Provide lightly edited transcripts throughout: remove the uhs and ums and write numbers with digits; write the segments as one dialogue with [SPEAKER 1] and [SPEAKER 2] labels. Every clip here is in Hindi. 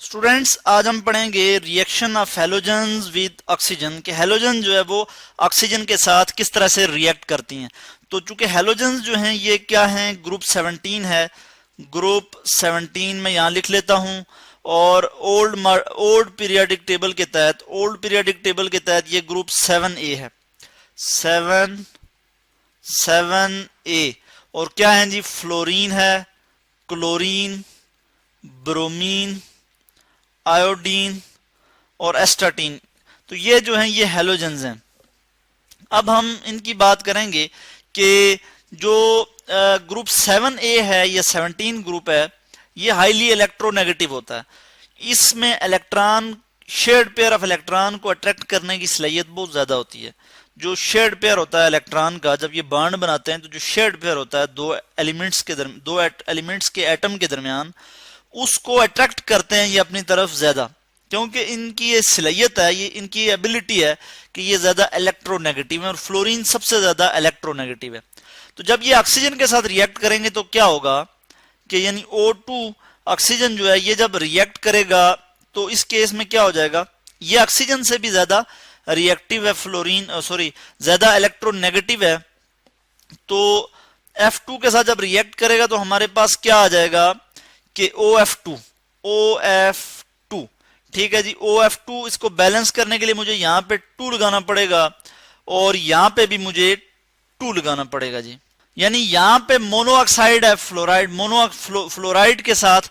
[SPEAKER 1] स्टूडेंट्स, आज हम पढ़ेंगे reaction of halogens with oxygen के हैलोजन जो है वो ऑक्सीजन के साथ किस तरह से रिएक्ट करती हैं। तो चूंकि हैलोजन्स जो हैं ये क्या हैं, ग्रुप 17 है। ग्रुप 17 में यहाँ लिख लेता हूँ और ओल्ड पीरियोडिक टेबल के तहत ये ग्रुप 7A है, 7A। और क्या है जी, फ्लोरीन है, क्लोरीन, ब्रोमीन, आयोडीन और एस्टाटीन। तो ये जो हैं ये हैलोजन्स हैं। अब हम इनकी बात करेंगे कि जो ग्रुप 7A है, ये 17 ग्रुप है, ये हाईली इलेक्ट्रोनेगेटिव होता है। इसमें electron, shared pair of electron को अट्रैक्ट करने की सलाहियत बहुत ज्यादा होती है। जो शेयर्ड पेयर होता है इलेक्ट्रॉन का, जब ये बॉन्ड बनाते हैं तो जो शेयर्ड पेयर होता है दो एलिमेंट्स के एटम के दरमियान, उसको अट्रैक्ट करते हैं ये अपनी तरफ ज्यादा, क्योंकि इनकी ये सलाहियत है, ये इनकी एबिलिटी है कि ये ज्यादा इलेक्ट्रोनेगेटिव है। और फ्लोरीन सबसे ज्यादा इलेक्ट्रोनेगेटिव है। तो जब ये ऑक्सीजन के साथ रिएक्ट करेंगे तो क्या होगा कि यानी O2 ऑक्सीजन जो है ये जब रिएक्ट करेगा तो इस केस में क्या हो जाएगा, ये ऑक्सीजन से भी ज्यादा रिएक्टिव है, ज्यादा इलेक्ट्रोनेगेटिव है। तो F2 के साथ जब रिएक्ट करेगा तो हमारे पास क्या आ जाएगा कि OF2, ठीक है जी, OF2। इसको बैलेंस करने के लिए मुझे यहाँ पे 2 लगाना पड़ेगा और यहाँ पे भी मुझे 2 लगाना पड़ेगा जी। यानी यहाँ पे मोनोऑक्साइड है, फ्लोराइड के साथ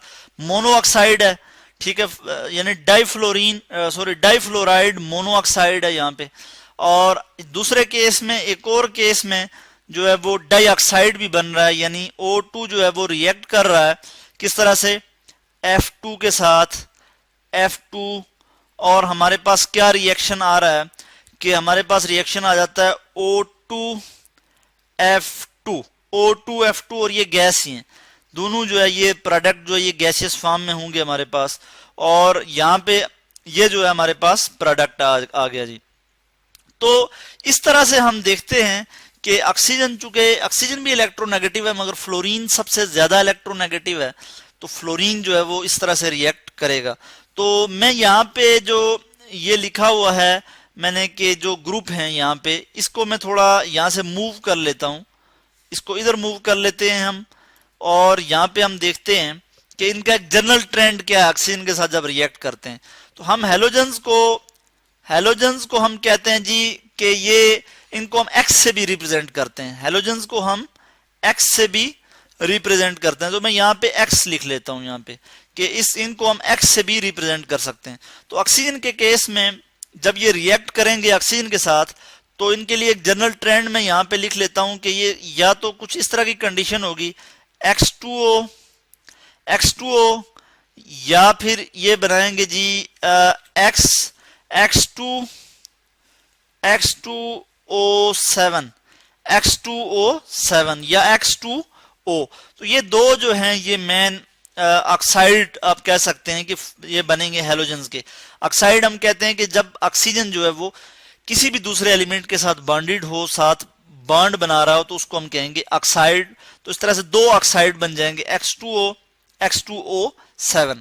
[SPEAKER 1] मोनोऑक्साइड है, ठीक है, यानी डाइफ्लोराइड मोनोऑक्साइड है यहाँ पे। और दूसरे केस में, एक और केस में जो है वो डाइऑक्साइड भी बन रहा है, यानी O2 जो है वो रिएक्ट कर रहा है किस तरह से, F2 के साथ, F2। और हमारे पास क्या रिएक्शन आ रहा है कि हमारे पास रिएक्शन आ जाता है O2F2, और ये गैस ही है, दोनों जो है ये प्रोडक्ट जो है ये गैसियस फॉर्म में होंगे हमारे पास। और यहाँ पे ये जो है हमारे पास प्रोडक्ट आ गया जी। तो इस तरह से हम देखते हैं कि ऑक्सीजन, चूंकि ऑक्सीजन भी इलेक्ट्रोनेगेटिव है मगर फ्लोरीन सबसे ज्यादा इलेक्ट्रोनेगेटिव है, तो फ्लोरीन जो है वो इस तरह से रिएक्ट करेगा। तो मैं यहाँ पे जो ये लिखा हुआ है मैंने कि जो ग्रुप हैं यहाँ पे, इसको मैं थोड़ा यहाँ से मूव कर लेता हूँ, इसको इधर मूव कर लेते हैं हम। और यहाँ पे हम देखते हैं कि इनका एक जनरल ट्रेंड क्या है ऑक्सीजन के साथ जब रिएक्ट करते हैं। तो हम हैलोजन्स को हम कहते हैं जी कि ये, इनको हम X से भी रिप्रेजेंट करते हैं, हैलोजन्स को हम X से भी रिप्रेजेंट करते हैं। तो मैं यहाँ पे X लिख लेता हूँ यहाँ पे कि इनको हम X से भी रिप्रेजेंट कर सकते हैं। तो ऑक्सीजन के केस में जब ये रिएक्ट करेंगे ऑक्सीजन के साथ, तो इनके लिए एक जनरल ट्रेंड में यहाँ पे लिख लेता हूँ कि ये या तो कुछ इस तरह की कंडीशन होगी, X2O, या फिर ये बनाएंगे जी X2O7 या X2O। तो ये दो जो हैं ये मेन ऑक्साइड आप कह सकते हैं कि ये बनेंगे हैलोजन्स के। ऑक्साइड हम कहते हैं कि जब ऑक्सीजन जो है वो किसी भी दूसरे एलिमेंट के साथ बॉन्डेड हो, साथ बॉन्ड बना रहा हो, तो उसको हम कहेंगे ऑक्साइड। तो इस तरह से दो ऑक्साइड बन जाएंगे, X2O7।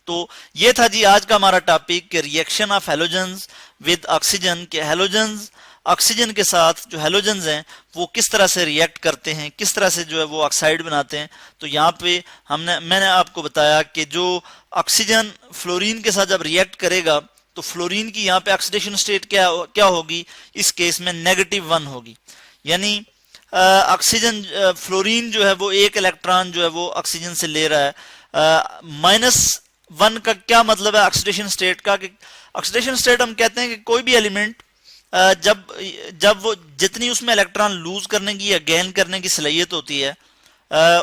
[SPEAKER 1] तो ये था जी आज का हमारा टॉपिक कि reaction of halogens with oxygen, के हैलोजन्स ऑक्सीजन के साथ जो हैलोजन्स हैं वो किस तरह से रिएक्ट करते हैं, किस तरह से जो है वो ऑक्साइड बनाते हैं। तो यहाँ पे मैंने आपको बताया कि जो ऑक्सीजन फ्लोरीन के साथ जब रिएक्ट करेगा तो फ्लोरीन की यहाँ पे ऑक्सीडेशन स्टेट क्या होगी, इस केस में -1 होगी। यानी ऑक्सीजन, फ्लोरीन जो है वो एक इलेक्ट्रॉन जो है वो ऑक्सीजन से ले रहा है। -1 का क्या मतलब है ऑक्सीडेशन स्टेट का, कि ऑक्सीडेशन स्टेट हम कहते हैं कि कोई भी एलिमेंट जब वो जितनी उसमें इलेक्ट्रॉन लूज करने की या गेन करने की सलाहियत होती है,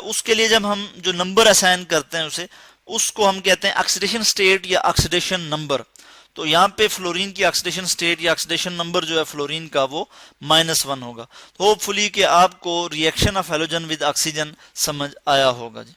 [SPEAKER 1] उसके लिए जब हम जो नंबर असाइन करते हैं उसको हम कहते हैं ऑक्सीडेशन स्टेट या ऑक्सीडेशन नंबर। तो यहाँ पे फ्लोरीन की ऑक्सीडेशन स्टेट या ऑक्सीडेशन नंबर जो है फ्लोरीन का वो -1 होगा। तो होपफुली कि आपको reaction of halogen with oxygen समझ आया होगा जी।